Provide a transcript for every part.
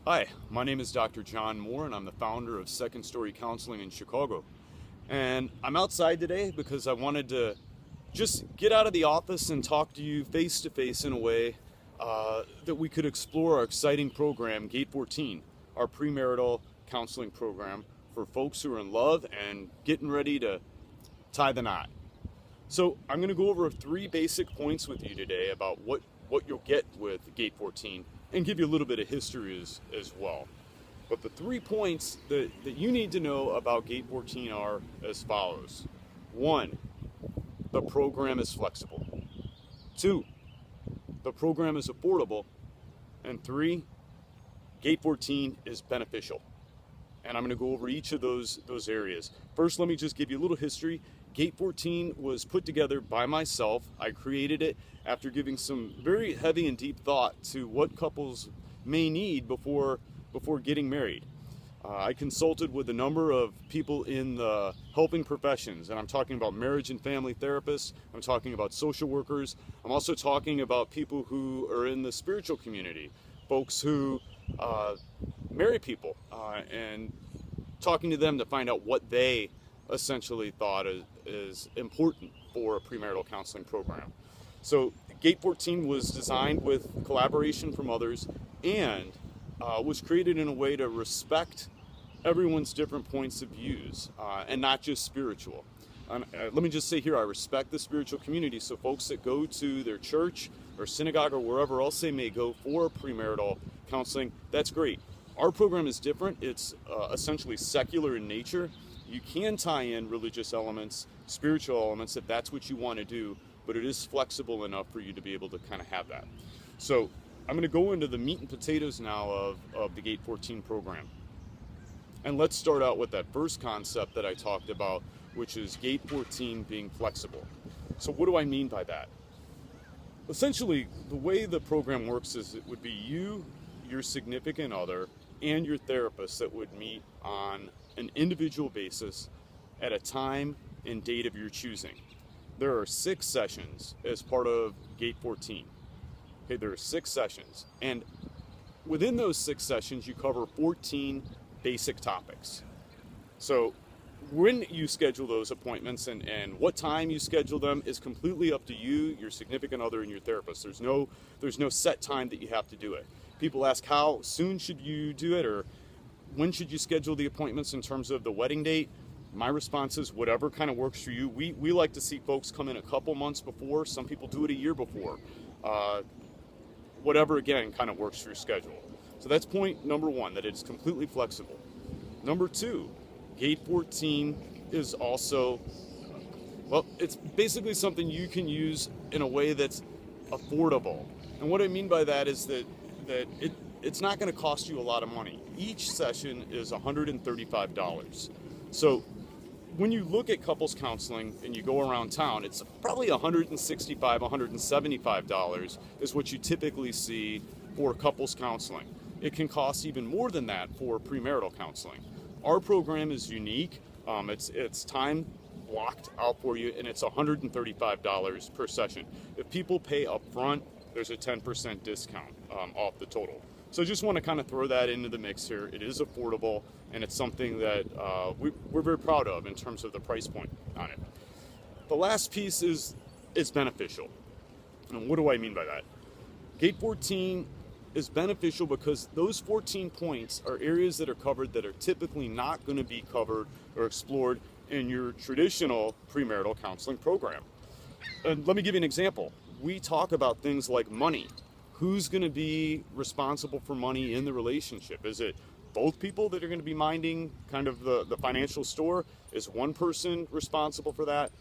Hi, my name is Dr. John Moore, and I'm the founder of Second Story Counseling in Chicago. And I'm outside today because I wanted to just get out of the office and talk to you face to face in a way that we could explore our exciting program, Gate 14, our premarital counseling program for folks who are in love and getting ready to tie the knot. So I'm going to go over 3 basic points with you today about what you'll get with Gate 14 and give you a little bit of history as well. But the 3 points that you need to know about Gate 14 are as follows. 1, the program is flexible. 2, the program is affordable. And 3, Gate 14 is beneficial. And I'm going to go over each of those areas. First, let me just give you a little history. Gate 14 was put together by myself. I created it after giving some very heavy and deep thought to what couples may need before getting married. I consulted with a number of people in the helping professions, and I'm talking about marriage and family therapists. I'm talking about social workers. I'm also talking about people who are in the spiritual community, folks who marry people, and talking to them to find out what they essentially thought is important for a premarital counseling program. So Gate 14 was designed with collaboration from others and was created in a way to respect everyone's different points of views and not just spiritual. Let me just say here, I respect the spiritual community, so folks that go to their church or synagogue or wherever else they may go for premarital counseling, that's great. Our program is different. It's essentially secular in nature. You can tie in religious elements, spiritual elements, if that's what you want to do, but it is flexible enough for you to be able to kind of have that. So I'm going to go into the meat and potatoes now of the Gate 14 program. And let's start out with that first concept that I talked about, which is Gate 14 being flexible. So what do I mean by that? Essentially, the way the program works is it would be you, your significant other, and your therapist that would meet on an individual basis at a time and date of your choosing. There are 6 sessions as part of Gate 14. Okay, there are 6 sessions, and within those 6 sessions you cover 14 basic topics. So when you schedule those appointments and what time you schedule them is completely up to you, your significant other, and your therapist. There's no set time that you have to do it. People ask, how soon should you do it, or when should you schedule the appointments in terms of the wedding date? My response is whatever kind of works for you. We like to see folks come in a couple months before. Some people do it a year before. Whatever, again, kind of works for your schedule. So that's point number 1, that it's completely flexible. Number 2, Gate 14 is also, well, it's basically something you can use in a way that's affordable. And what I mean by that is that it's not going to cost you a lot of money. Each session is $135. So when you look at couples counseling and you go around town, it's probably $165, $175 is what you typically see for couples counseling. It can cost even more than that for premarital counseling. Our program is unique. It's time blocked out for you, and it's $135 per session. If people pay up front, there's a 10% discount off the total. So just want to kind of throw that into the mix here. It is affordable, and it's something that we're very proud of in terms of the price point on it. The last piece is beneficial. And what do I mean by that? Gate 14 is beneficial because those 14 points are areas that are covered that are typically not going to be covered or explored in your traditional premarital counseling program. And let me give you an example. We talk about things like money. Who's going to be responsible for money in the relationship? Is it both people that are going to be minding kind of the financial store? Is one person responsible for that?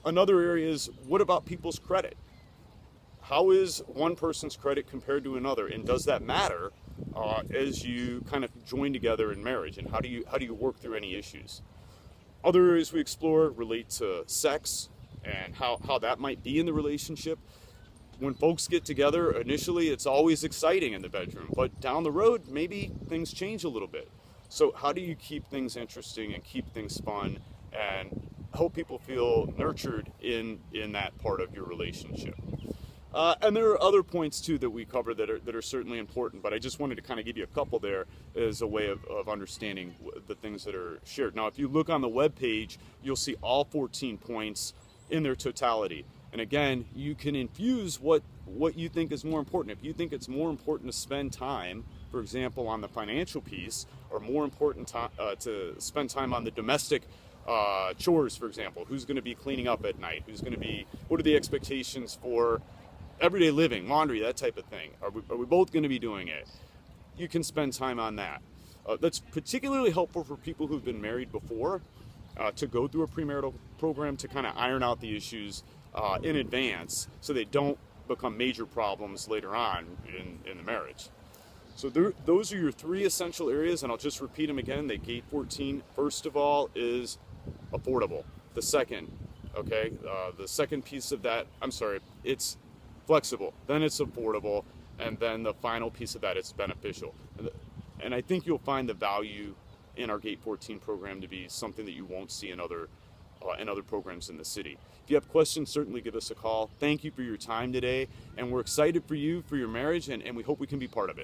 Another area is, what about people's credit? How is one person's credit compared to another, and does that matter as you kind of join together in marriage? And how do you work through any issues? Other areas we explore relate to sex and how that might be in the relationship. When folks get together, initially it's always exciting in the bedroom, but down the road maybe things change a little bit. So how do you keep things interesting and keep things fun and help people feel nurtured in that part of your relationship? And there are other points too that we cover that are certainly important, but I just wanted to kind of give you a couple there as a way of understanding the things that are shared. Now, if you look on the web page, you'll see all 14 points in their totality. And again, you can infuse what you think is more important. If you think it's more important to spend time, for example, on the financial piece, or more important to spend time on the domestic chores, for example, who's going to be cleaning up at night, what are the expectations for everyday living, laundry, that type of thing. Are we both going to be doing it? You can spend time on that. That's particularly helpful for people who've been married before, to go through a premarital program to kind of iron out the issues in advance so they don't become major problems later on in the marriage. So those are your 3 essential areas, and I'll just repeat them again. The gate 14, first of all, is affordable. The second piece of that, it's flexible, then it's affordable, and then the final piece of that, it's beneficial. And I think you'll find the value in our Gate 14 program to be something that you won't see in other programs in the city. If you have questions, certainly give us a call. Thank you for your time today, and we're excited for you, for your marriage, and we hope we can be part of it.